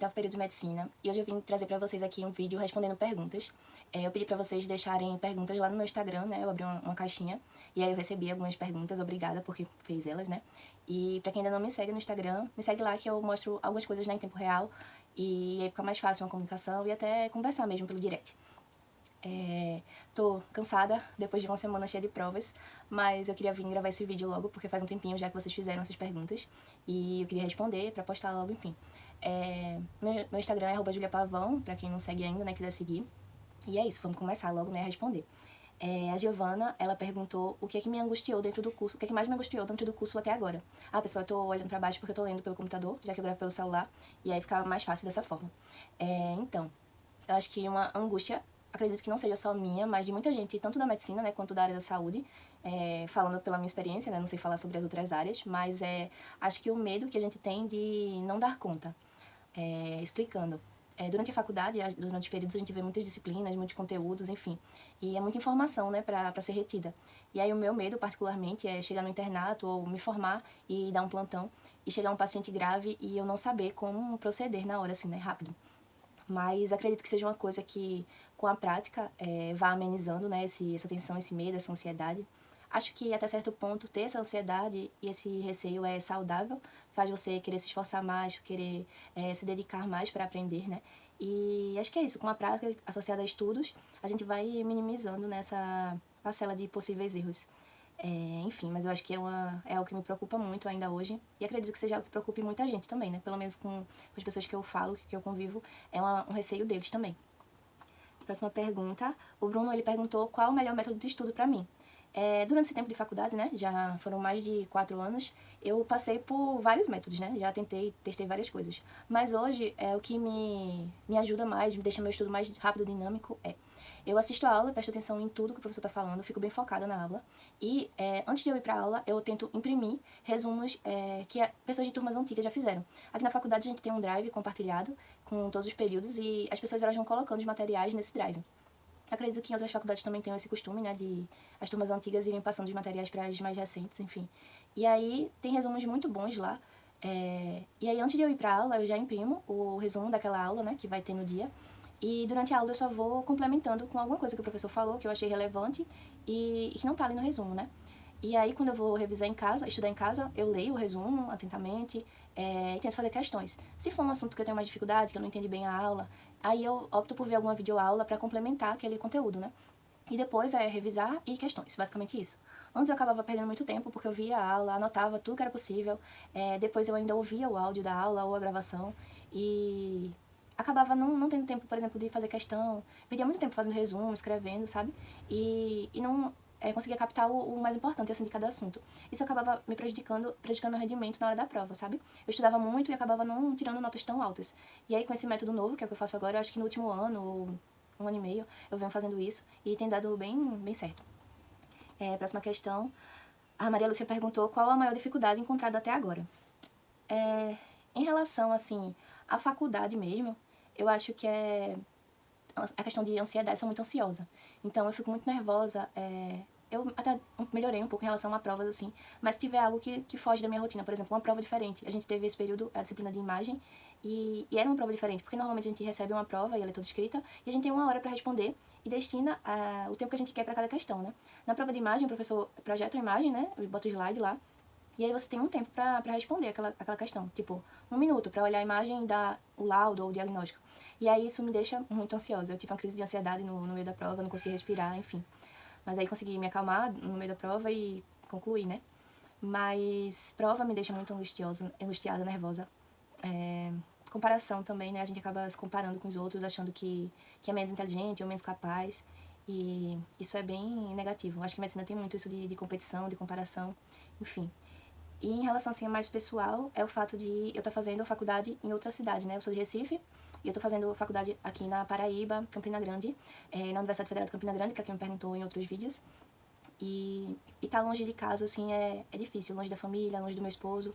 oitavo período de medicina e hoje eu vim trazer pra vocês aqui um vídeo respondendo perguntas. Eu pedi pra vocês deixarem perguntas lá no meu Instagram, né? Eu abri uma caixinha e aí eu recebi algumas perguntas, obrigada porque fez elas, né? E pra quem ainda não me segue no Instagram, me segue lá que eu mostro algumas coisas, né, em tempo real e aí fica mais fácil uma comunicação e até conversar mesmo pelo direct. Tô cansada depois de uma semana cheia de provas, mas eu queria vir gravar esse vídeo logo porque faz um tempinho já que vocês fizeram essas perguntas e eu queria responder pra postar logo, enfim. Meu Instagram é @juliapavão, pra quem não segue ainda, né, quiser seguir. E é isso, vamos começar logo, né, a responder. A Giovana, ela perguntou o que é que me angustiou dentro do curso, o que é que mais me angustiou dentro do curso até agora. Ah, pessoal, eu tô olhando pra baixo porque eu tô lendo pelo computador, já que eu gravo pelo celular, e aí fica mais fácil dessa forma. Então, eu acho que uma angústia, acredito que não seja só minha, mas de muita gente, tanto da medicina, né, quanto da área da saúde, falando pela minha experiência, né, não sei falar sobre as outras áreas, mas acho que o medo que a gente tem de não dar conta. Explicando. Durante a faculdade, durante os períodos, a gente vê muitas disciplinas, muitos conteúdos, enfim. E é muita informação, né, pra ser retida. E aí o meu medo, particularmente, é chegar no internato ou me formar e dar um plantão e chegar um paciente grave e eu não saber como proceder na hora, assim, né, rápido. Mas acredito que seja uma coisa que, com a prática, vá amenizando, né, essa tensão, esse medo, essa ansiedade. Acho que, até certo ponto, ter essa ansiedade e esse receio é saudável, faz você querer se esforçar mais, querer se dedicar mais para aprender, né? E acho que é isso, com a prática associada a estudos, a gente vai minimizando nessa parcela de possíveis erros. Enfim, mas eu acho que é algo que me preocupa muito ainda hoje. E acredito que seja algo que preocupe muita gente também, né? Pelo menos com as pessoas que eu falo, que eu convivo, um receio deles também. Próxima pergunta. O Bruno, ele perguntou qual o melhor método de estudo pra mim. Durante esse tempo de faculdade, né? Já foram mais de 4 anos, eu passei por vários métodos, né? Já testei várias coisas. Mas hoje, o que me ajuda mais, me deixa meu estudo mais rápido e dinâmico eu assisto a aula, presto atenção em tudo que o professor está falando, fico bem focada na aula. E antes de eu ir para a aula, eu tento imprimir resumos que pessoas de turmas antigas já fizeram. Aqui na faculdade a gente tem um drive compartilhado com todos os períodos e as pessoas elas vão colocando os materiais nesse drive. Acredito que em outras faculdades também tenham esse costume, né, de as turmas antigas irem passando os materiais para as mais recentes, enfim. E aí tem resumos muito bons lá. E aí antes de eu ir para a aula, eu já imprimo o resumo daquela aula, né, que vai ter no dia. E durante a aula eu só vou complementando com alguma coisa que o professor falou, que eu achei relevante e que não tá ali no resumo, né? E aí, quando eu vou revisar em casa, estudar em casa, eu leio o resumo atentamente e tento fazer questões. Se for um assunto que eu tenho mais dificuldade, que eu não entendi bem a aula, aí eu opto por ver alguma videoaula para complementar aquele conteúdo, né? E depois revisar e questões, basicamente isso. Antes eu acabava perdendo muito tempo, porque eu via a aula, anotava tudo que era possível, depois eu ainda ouvia o áudio da aula ou a gravação, e acabava não tendo tempo, por exemplo, de fazer questão, perdia muito tempo fazendo resumo, escrevendo, sabe? E não conseguia captar o mais importante, assim, de cada assunto. Isso acabava me prejudicando o rendimento na hora da prova, sabe? Eu estudava muito e acabava não tirando notas tão altas. E aí, com esse método novo, que é o que eu faço agora, eu acho que no último ano, ou um ano e meio, eu venho fazendo isso e tem dado bem certo. Próxima questão. A Maria Lúcia perguntou qual a maior dificuldade encontrada até agora. Em relação, assim, à faculdade mesmo, eu acho que a questão de ansiedade, eu sou muito ansiosa. Então, eu fico muito nervosa. Eu até melhorei um pouco em relação a provas, assim, mas se tiver algo que foge da minha rotina, por exemplo, uma prova diferente. A gente teve esse período, a disciplina de imagem, e era uma prova diferente, porque normalmente a gente recebe uma prova e ela é toda escrita, e a gente tem 1 hora para responder e destina o tempo que a gente quer para cada questão, né? Na prova de imagem, o professor projeta a imagem, né? Bota o slide lá, e aí você tem um tempo pra responder aquela questão. Tipo, 1 minuto pra olhar a imagem e dar o laudo ou o diagnóstico. E aí isso me deixa muito ansiosa. Eu tive uma crise de ansiedade no meio da prova, não consegui respirar, enfim. Mas aí consegui me acalmar no meio da prova e concluir, né? Mas prova me deixa muito angustiada, nervosa. Comparação também, né? A gente acaba se comparando com os outros, achando que é menos inteligente ou menos capaz. E isso é bem negativo. Acho que a medicina tem muito isso de competição, de comparação, enfim. E em relação, assim, a mais pessoal, é o fato de eu estar fazendo a faculdade em outra cidade, né? Eu sou de Recife e eu estou fazendo faculdade aqui na Paraíba, Campina Grande, na Universidade Federal de Campina Grande, para quem me perguntou em outros vídeos. E estar longe de casa, assim, é difícil, longe da família, longe do meu esposo,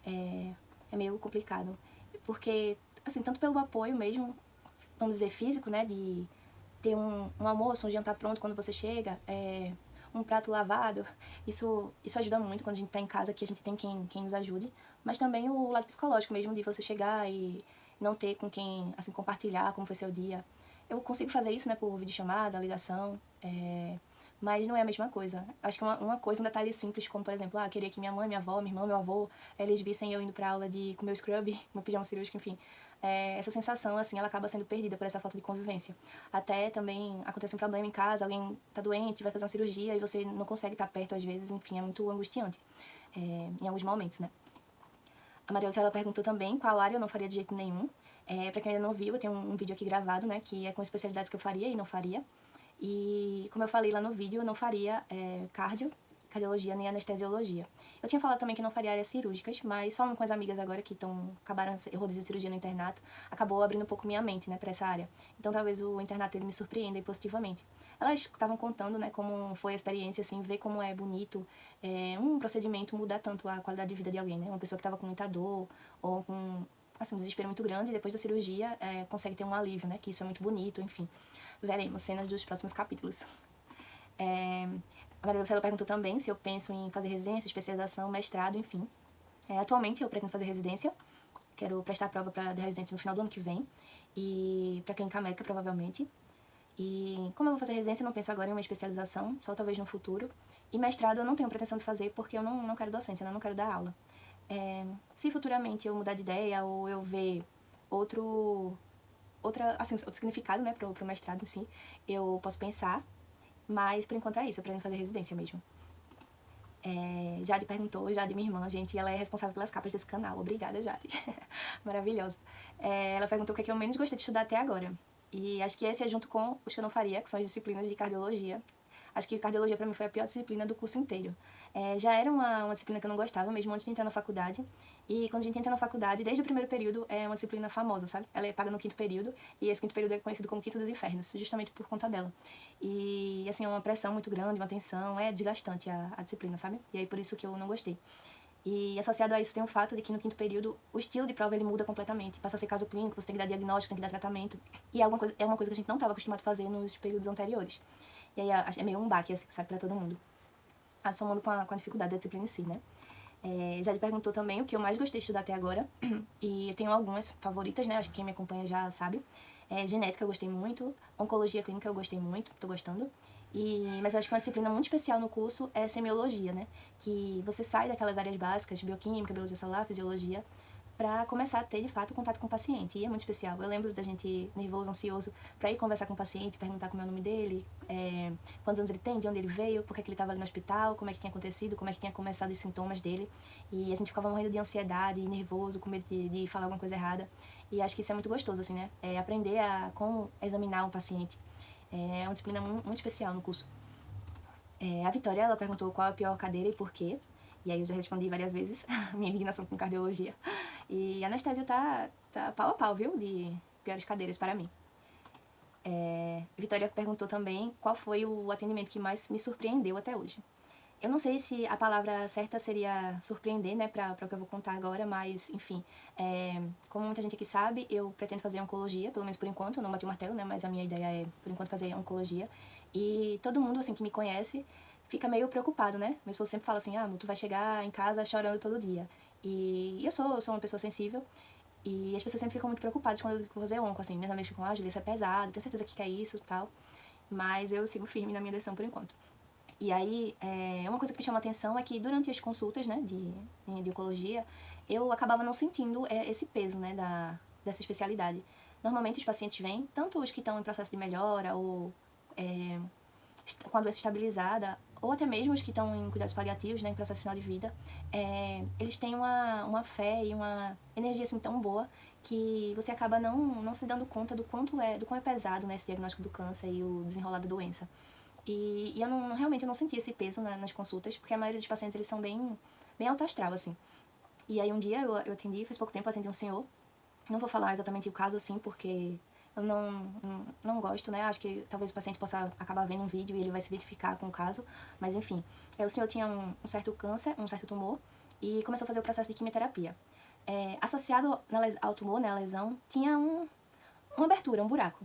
é meio complicado. Porque, assim, tanto pelo apoio mesmo, vamos dizer, físico, né? De ter um almoço, um jantar pronto quando você chega, um prato lavado, isso ajuda muito quando a gente tá em casa, que a gente tem quem nos ajude, mas também o lado psicológico mesmo, de você chegar e não ter com quem, assim, compartilhar como foi seu dia. Eu consigo fazer isso, né, por videochamada, ligação, mas não é a mesma coisa. Acho que uma coisa, um detalhe simples, como, por exemplo, eu queria que minha mãe, minha avó, minha irmã, meu avô, eles vissem eu indo pra aula com meu scrub, meu pijama cirúrgico, enfim. Essa sensação, assim, ela acaba sendo perdida por essa falta de convivência. Até também acontece um problema em casa, alguém tá doente, vai fazer uma cirurgia e você não consegue estar perto às vezes, enfim, é muito angustiante, em alguns momentos, né. A Maria Lucia, ela perguntou também qual área eu não faria de jeito nenhum. Pra quem ainda não viu, eu tenho um vídeo aqui gravado, né, que é com especialidades que eu faria e não faria. E, como eu falei lá no vídeo, eu não faria cardiologia nem anestesiologia. Eu tinha falado também que não faria áreas cirúrgicas, mas falando com as amigas agora que acabaram eu rodízio de cirurgia no internato, acabou abrindo um pouco minha mente, né, pra essa área. Então talvez o internato ele me surpreenda positivamente. Elas estavam contando, né, como foi a experiência, assim, ver como é bonito um procedimento mudar tanto a qualidade de vida de alguém, né? Uma pessoa que estava com muita dor ou com, assim, um desespero muito grande, e depois da cirurgia consegue ter um alívio, né? Que isso é muito bonito, enfim. Veremos cenas dos próximos capítulos. A Maria Lucela perguntou também se eu penso em fazer residência, especialização, mestrado, enfim. Atualmente eu pretendo fazer residência, quero prestar a prova da residência no final do ano que vem, e para clínica médica, provavelmente. E como eu vou fazer residência, eu não penso agora em uma especialização, só talvez no futuro. E mestrado eu não tenho pretensão de fazer porque eu não quero docência, né? Eu não quero dar aula. Se futuramente eu mudar de ideia ou eu ver outro significado, né, pro mestrado em si, eu posso pensar, mas por enquanto é isso, eu pretendo fazer residência mesmo. Jade perguntou, Jade, minha irmã, gente, ela é responsável pelas capas desse canal. Obrigada, Jade. Maravilhosa. Ela perguntou o que é que eu menos gostei de estudar até agora. E acho que esse é junto com os que eu não faria, que são as disciplinas de cardiologia. Acho que cardiologia pra mim foi a pior disciplina do curso inteiro. Já era uma disciplina que eu não gostava, mesmo antes de entrar na faculdade. E quando a gente entra na faculdade, desde o primeiro período, é uma disciplina famosa, sabe? Ela é paga no quinto período, e esse quinto período é conhecido como quinto dos infernos, justamente por conta dela. E, assim, é uma pressão muito grande, uma tensão, é desgastante a disciplina, sabe? E aí por isso que eu não gostei. E associado a isso tem o fato de que no quinto período o estilo de prova ele muda completamente. Passa a ser caso clínico, você tem que dar diagnóstico, tem que dar tratamento. E é uma coisa que a gente não estava acostumado a fazer nos períodos anteriores. E aí é meio um baque, assim, sabe, pra todo mundo. Somando com a dificuldade da disciplina em si, né? Já lhe perguntou também o que eu mais gostei de estudar até agora. E eu tenho algumas favoritas, né? Acho que quem me acompanha já sabe. Genética eu gostei muito. Oncologia clínica eu gostei muito, tô gostando. Mas eu acho que uma disciplina muito especial no curso é semiologia, né? Que você sai daquelas áreas básicas, bioquímica, biologia celular, fisiologia, pra começar a ter, de fato, contato com o paciente. E é muito especial. Eu lembro da gente nervoso, ansioso, pra ir conversar com o paciente, perguntar como é o nome dele, quantos anos ele tem, de onde ele veio, por que ele estava ali no hospital, como é que tinha acontecido, como é que tinha começado os sintomas dele. E a gente ficava morrendo de ansiedade, nervoso, com medo de falar alguma coisa errada. E acho que isso é muito gostoso, assim, né? Aprender a como examinar um paciente. É uma disciplina muito especial no curso. A Vitória, ela perguntou qual é a pior cadeira e por quê. E aí eu já respondi várias vezes minha indignação com cardiologia. E a anestésio tá pau a pau, viu? De piores cadeiras para mim. Vitória perguntou também qual foi o atendimento que mais me surpreendeu até hoje. Eu não sei se a palavra certa seria surpreender, né, pra o que eu vou contar agora, mas, enfim, como muita gente aqui sabe, eu pretendo fazer oncologia, pelo menos por enquanto, eu não bati o martelo, né, mas a minha ideia é, por enquanto, fazer oncologia. E todo mundo, assim, que me conhece, fica meio preocupado, né? Meu esposo sempre fala assim, tu vai chegar em casa chorando todo dia. E eu sou uma pessoa sensível, e as pessoas sempre ficam muito preocupadas quando eu vou fazer onco, assim, minhas amigas ficam, Julia, isso é pesado, tenho certeza que quer isso e tal. Mas eu sigo firme na minha decisão por enquanto. E aí, uma coisa que me chama a atenção é que durante as consultas, né, de oncologia, eu acabava não sentindo esse peso, né, dessa especialidade. Normalmente os pacientes vêm, tanto os que estão em processo de melhora ou com a doença estabilizada, ou até mesmo os que estão em cuidados paliativos, né, em processo final de vida, eles têm uma fé e uma energia assim tão boa que você acaba não se dando conta do quão é pesado, né, esse diagnóstico do câncer e o desenrolar da doença. E eu realmente eu não senti esse peso nas consultas, porque a maioria dos pacientes eles são bem alto astral, assim. E aí um dia eu atendi, faz pouco tempo eu atendi um senhor, não vou falar exatamente o caso, assim, porque eu não gosto, né? Acho que talvez o paciente possa acabar vendo um vídeo e ele vai se identificar com o caso, mas enfim. O senhor tinha um certo câncer, um certo tumor, e começou a fazer o processo de quimioterapia. Associado ao tumor, né, a lesão, tinha uma abertura, um buraco.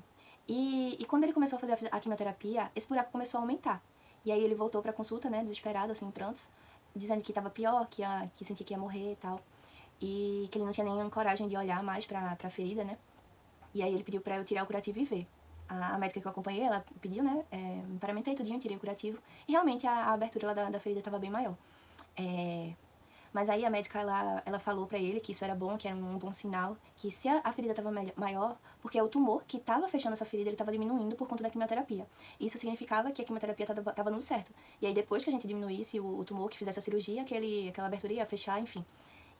E quando ele começou a fazer a quimioterapia, esse buraco começou a aumentar. E aí ele voltou pra consulta, né, desesperado, assim, em prantos, dizendo que tava pior, que sentia que ia morrer e tal. e que ele não tinha nem coragem de olhar mais pra ferida, né? E aí ele pediu pra eu tirar o curativo e ver. A médica que eu acompanhei, ela pediu, né? Me paramentei tudinho, tirei o curativo. E realmente a abertura lá da ferida estava bem maior. Mas aí a médica, ela falou pra ele que isso era bom, que era um bom sinal, que se a ferida estava maior, porque o tumor que estava fechando essa ferida, ele estava diminuindo por conta da quimioterapia. Isso significava que a quimioterapia estava dando certo. E aí depois que a gente diminuísse o tumor, que fizesse a cirurgia, aquela abertura ia fechar, enfim.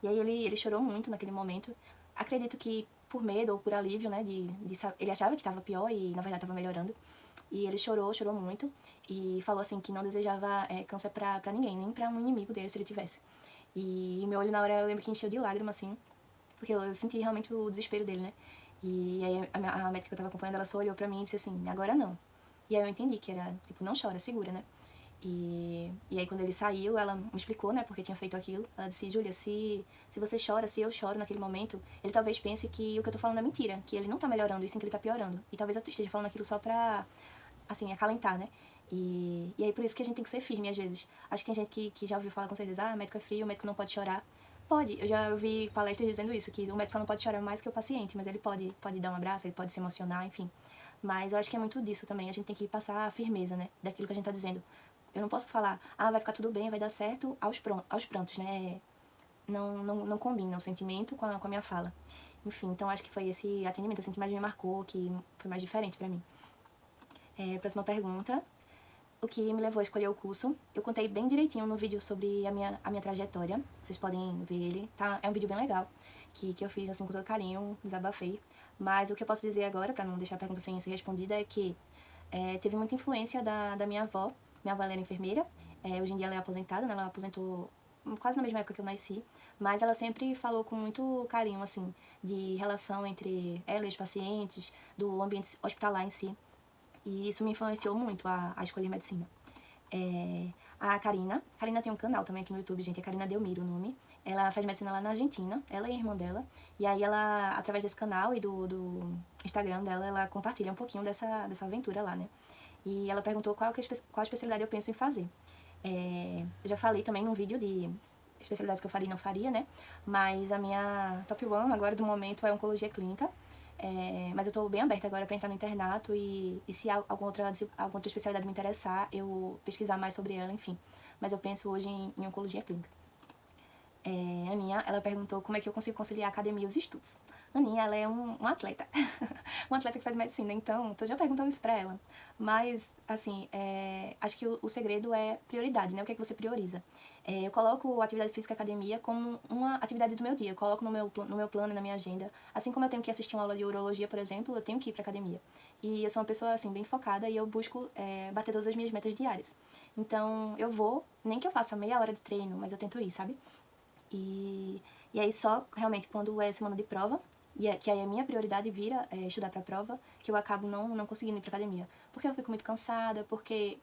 E aí ele chorou muito naquele momento. Acredito que por medo ou por alívio, né, ele achava que estava pior e na verdade estava melhorando. E ele chorou muito e falou assim que não desejava câncer pra ninguém, nem pra um inimigo dele se ele tivesse. E meu olho na hora eu lembro que encheu de lágrimas, assim, porque eu senti realmente o desespero dele, né? E aí a médica que eu tava acompanhando, ela só olhou pra mim e disse assim, agora não. E aí eu entendi que era, tipo, não chora, segura, né? E aí quando ele saiu, ela me explicou, né, porque tinha feito aquilo. Ela disse, Júlia, se você chora, se eu choro naquele momento, ele talvez pense que o que eu tô falando é mentira, que ele não tá melhorando, e sim que ele tá piorando. E talvez eu esteja falando aquilo só pra, assim, acalentar, né? E aí por isso que a gente tem que ser firme às vezes. Acho que tem gente que já ouviu falar com certeza, ah, médico é frio, o médico não pode chorar. Pode, eu já ouvi palestras dizendo isso, que o médico só não pode chorar mais que o paciente, mas ele pode dar um abraço, ele pode se emocionar, enfim. Mas eu acho que é muito disso também, a gente tem que passar a firmeza, né, daquilo que a gente tá dizendo. Eu não posso falar, ah, vai ficar tudo bem, vai dar certo aos prantos, né? Não combina o sentimento com a minha fala. Enfim, então acho que foi esse atendimento assim, que mais me marcou, que foi mais diferente pra mim. Próxima pergunta. O que me levou a escolher o curso? Eu contei bem direitinho no vídeo sobre a minha trajetória. Vocês podem ver ele, tá? É um vídeo bem legal, que eu fiz assim com todo carinho, desabafei. Mas o que eu posso dizer agora, pra não deixar a pergunta sem ser respondida, é que teve muita influência da minha avó. Minha avó ela era enfermeira, hoje em dia ela é aposentada, né? Ela aposentou quase na mesma época que eu nasci, mas ela sempre falou com muito carinho, assim, de relação entre ela e os pacientes, do ambiente hospitalar em si. E isso me influenciou muito a escolher medicina. A Karina tem um canal também aqui no YouTube, gente, é Karina Delmiro o nome. Ela faz medicina lá na Argentina, ela e a irmã dela. E aí ela, através desse canal e do Instagram dela, ela compartilha um pouquinho dessa aventura lá, né? E ela perguntou qual especialidade eu penso em fazer. Eu já falei também num vídeo de especialidades que eu faria e não faria, né? Mas a minha top one agora do momento é oncologia clínica. Mas eu tô bem aberta agora para entrar no internato e se alguma outra especialidade me interessar, eu pesquisar mais sobre ela, enfim. Mas eu penso hoje em oncologia clínica. A Aninha, ela perguntou como é que eu consigo conciliar a academia e os estudos. Aninha, ela é um atleta, um atleta que faz medicina, então tô já perguntando isso pra ela. Mas, assim, acho que o segredo é prioridade, né? O que é que você prioriza? Eu coloco a atividade física e academia como uma atividade do meu dia, eu coloco no meu plano e na minha agenda. Assim como eu tenho que assistir uma aula de urologia, por exemplo, eu tenho que ir pra academia. E eu sou uma pessoa, assim, bem focada e eu busco bater todas as minhas metas diárias. Então, eu vou, nem que eu faça meia hora de treino, mas eu tento ir, sabe? E aí só realmente quando é semana de prova, que aí a minha prioridade vira estudar pra prova, que eu acabo não conseguindo ir pra academia. Porque eu fico muito cansada, porque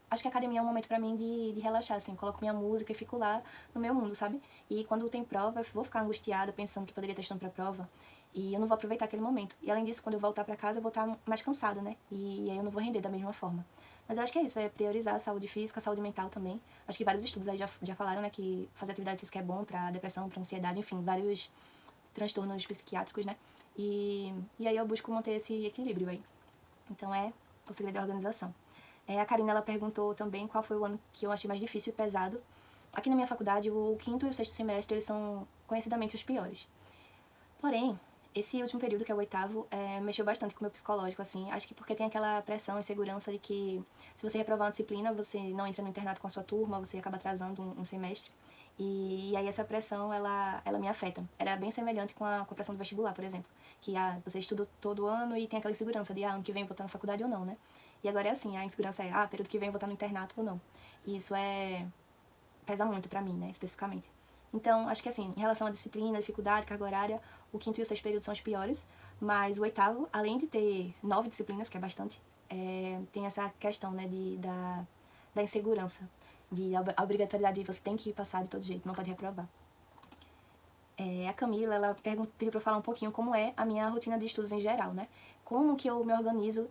acho que a academia é um momento pra mim de relaxar, assim. Coloco minha música e fico lá no meu mundo, sabe? E quando tem prova, eu vou ficar angustiada, pensando que poderia estar estudando pra prova. E eu não vou aproveitar aquele momento. E além disso, quando eu voltar pra casa, eu vou estar mais cansada, né? E aí eu não vou render da mesma forma. Mas eu acho que é isso, é priorizar a saúde física, a saúde mental também. Acho que vários estudos aí já falaram, né, que fazer atividade física é bom pra depressão, pra ansiedade, enfim, vários transtornos psiquiátricos, né? E aí eu busco manter esse equilíbrio aí. Então o segredo da organização. A Karina, ela perguntou também qual foi o ano que eu achei mais difícil e pesado. Aqui na minha faculdade, o quinto e o sexto semestre, eles são conhecidamente os piores. Porém, esse último período, que é o oitavo, mexeu bastante com o meu psicológico, assim. Acho que porque tem aquela pressão e segurança de que se você reprovar uma disciplina, você não entra no internato com a sua turma, você acaba atrasando um semestre. E aí essa pressão, ela me afeta. Era bem semelhante com a pressão do vestibular, por exemplo. Que você estuda todo ano e tem aquela insegurança de, ano que vem eu vou estar na faculdade ou não, né? E agora é assim, a insegurança é, período que vem eu vou estar no internato ou não. E isso pesa muito pra mim, né, especificamente. Então, acho que assim, em relação à disciplina, dificuldade, carga horária, o quinto e o sexto período são os piores, mas o oitavo, além de ter 9 disciplinas, que é bastante, tem essa questão, né, da insegurança, a obrigatoriedade de você tem que passar de todo jeito, não pode reprovar. A Camila, ela pediu pra eu falar um pouquinho como é a minha rotina de estudos em geral, né? Como que eu me organizo,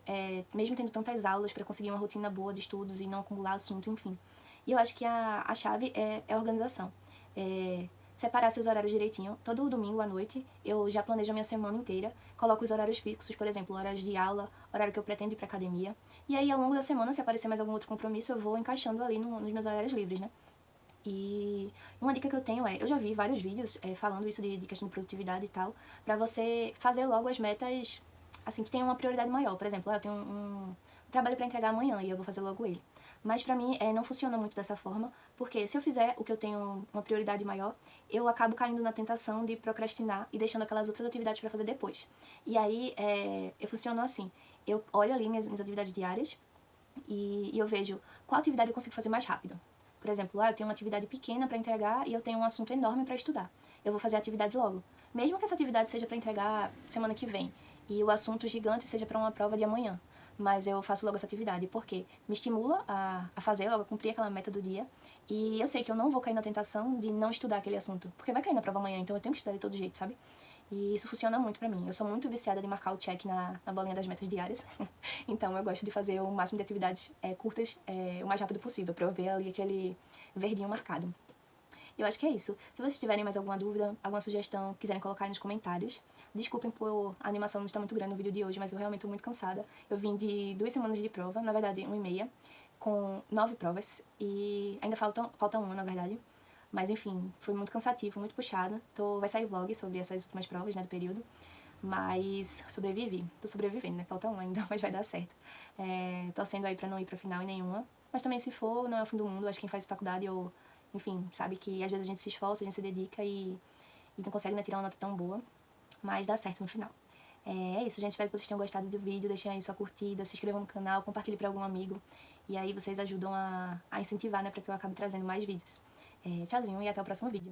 mesmo tendo tantas aulas, para conseguir uma rotina boa de estudos e não acumular assunto, enfim. E eu acho que a chave é a organização. separar seus horários direitinho. Todo domingo à noite eu já planejo a minha semana inteira, coloco os horários fixos, por exemplo, horários de aula, horário que eu pretendo ir pra academia. E aí, ao longo da semana, se aparecer mais algum outro compromisso, eu vou encaixando ali nos meus horários livres, né? E uma dica que eu tenho é, eu já vi vários vídeos falando isso de questão de produtividade e tal, pra você fazer logo as metas, assim, que tenham uma prioridade maior. Por exemplo, eu tenho um trabalho pra entregar amanhã e eu vou fazer logo ele. Mas pra mim não funciona muito dessa forma, porque se eu fizer o que eu tenho uma prioridade maior, eu acabo caindo na tentação de procrastinar e deixando aquelas outras atividades pra fazer depois. E aí eu funciono assim, eu olho ali minhas atividades diárias e eu vejo qual atividade eu consigo fazer mais rápido. Por exemplo, eu tenho uma atividade pequena para entregar e eu tenho um assunto enorme para estudar. Eu vou fazer a atividade logo. Mesmo que essa atividade seja para entregar semana que vem e o assunto gigante seja para uma prova de amanhã. Mas eu faço logo essa atividade porque me estimula a fazer logo, a cumprir aquela meta do dia. E eu sei que eu não vou cair na tentação de não estudar aquele assunto, porque vai cair na prova amanhã, então eu tenho que estudar de todo jeito, sabe? E isso funciona muito pra mim. Eu sou muito viciada de marcar o check na bolinha das metas diárias. Então eu gosto de fazer o máximo de atividades curtas o mais rápido possível, pra eu ver ali aquele verdinho marcado. Eu acho que é isso. Se vocês tiverem mais alguma dúvida, alguma sugestão, quiserem colocar aí nos comentários. Desculpem por a animação não estar muito grande no vídeo de hoje, mas eu realmente tô muito cansada. Eu vim de 2 semanas de prova, na verdade 1,5, com 9 provas. E ainda falta uma, na verdade. Mas enfim, foi muito cansativo, muito puxado. Vai sair vlog sobre essas últimas provas, né, do período. Mas sobrevivi. Tô sobrevivendo, né? Falta uma ainda, mas vai dar certo. Torcendo aí pra não ir pra final em nenhuma. Mas também se for, não é o fim do mundo. Acho que quem faz faculdade ou, enfim, sabe que às vezes a gente se esforça, a gente se dedica e não consegue, né, tirar uma nota tão boa. Mas dá certo no final. É isso, gente. Espero que vocês tenham gostado do vídeo. Deixem aí sua curtida, se inscrevam no canal, compartilhem pra algum amigo. E aí vocês ajudam a incentivar, né, pra que eu acabe trazendo mais vídeos. Tchauzinho e até o próximo vídeo.